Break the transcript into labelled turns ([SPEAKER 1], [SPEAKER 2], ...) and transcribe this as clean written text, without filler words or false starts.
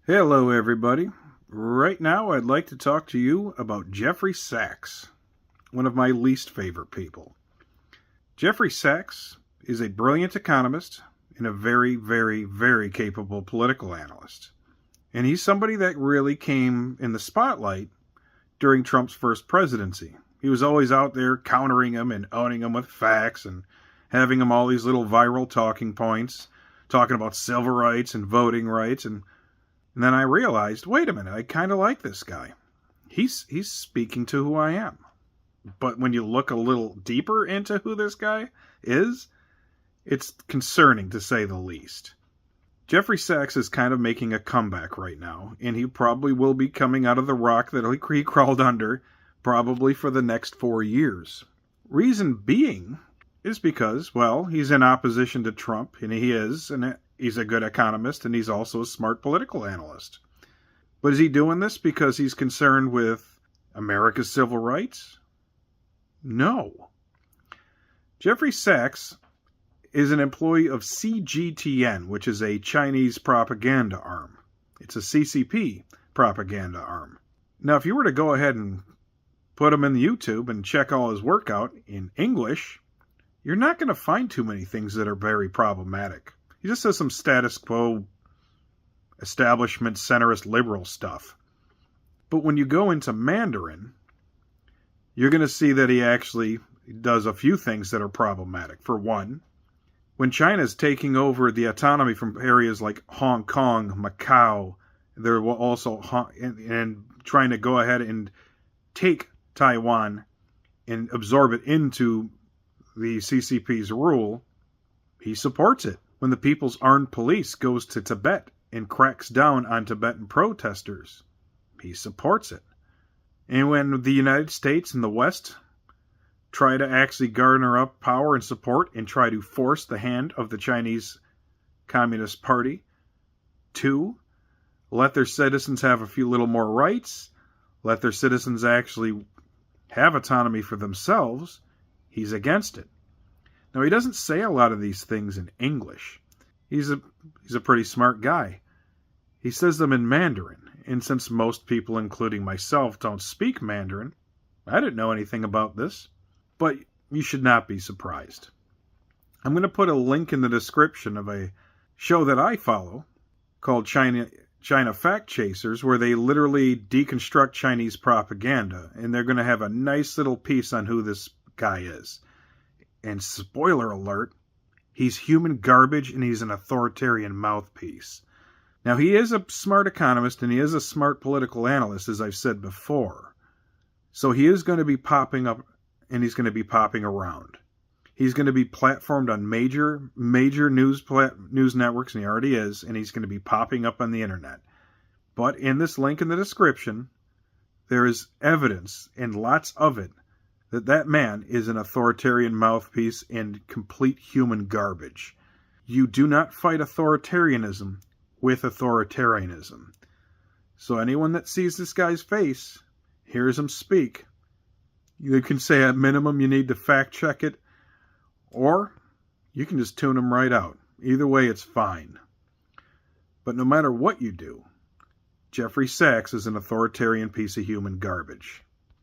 [SPEAKER 1] Hello, everybody. Right now, I'd like to talk to you about Jeffrey Sachs, one of my least favorite people. Jeffrey Sachs is a brilliant economist and a very, very, very capable political analyst. And he's somebody that really came in the spotlight during Trump's first presidency. He was always out there countering him and owning him with facts and having him all these little viral talking points, talking about civil rights and voting rights. And then I realized, wait a minute, I kind of like this guy. He's speaking to who I am. But when you look a little deeper into who this guy is, it's concerning to say the least. Jeffrey Sachs is kind of making a comeback right now, and he probably will be coming out of the rock that he crawled under probably for the next 4 years. Reason being is because, well, he's in opposition to Trump, and he's a good economist, and he's also a smart political analyst. But is he doing this because he's concerned with America's civil rights? No. Jeffrey Sachs is an employee of CGTN, which is a Chinese propaganda arm. It's a CCP propaganda arm. Now, if you were to go ahead and put him in the YouTube and check all his work out in English, you're not going to find too many things that are very problematic. He just says some status quo, establishment, centrist, liberal stuff. But when you go into Mandarin, you're going to see that he actually does a few things that are problematic. For one, when China's taking over the autonomy from areas like Hong Kong, Macau, they're also and trying to go ahead and take Taiwan and absorb it into the CCP's rule, he supports it. When the People's Armed Police goes to Tibet and cracks down on Tibetan protesters, he supports it. And when the United States and the West try to actually garner up power and support and try to force the hand of the Chinese Communist Party to let their citizens have a few little more rights, let their citizens actually have autonomy for themselves, he's against it. Now, he doesn't say a lot of these things in English. He's a pretty smart guy. He says them in Mandarin, and since most people, including myself, don't speak Mandarin, I didn't know anything about this, but you should not be surprised. I'm going to put a link in the description of a show that I follow called China Fact Chasers, where they literally deconstruct Chinese propaganda, and they're going to have a nice little piece on who this guy is. And spoiler alert, he's human garbage and he's an authoritarian mouthpiece. Now, he is a smart economist and he is a smart political analyst, as I've said before. So he is going to be popping up and he's going to be popping around. He's going to be platformed on major news networks, and he already is, and he's going to be popping up on the internet. But in this link in the description, there is evidence, and lots of it, that man is an authoritarian mouthpiece and complete human garbage. You do not fight authoritarianism with authoritarianism. So anyone that sees this guy's face, hears him speak, you can say at minimum you need to fact check it, or you can just tune him right out. Either way, it's fine. But no matter what you do, Jeffrey Sachs is an authoritarian piece of human garbage.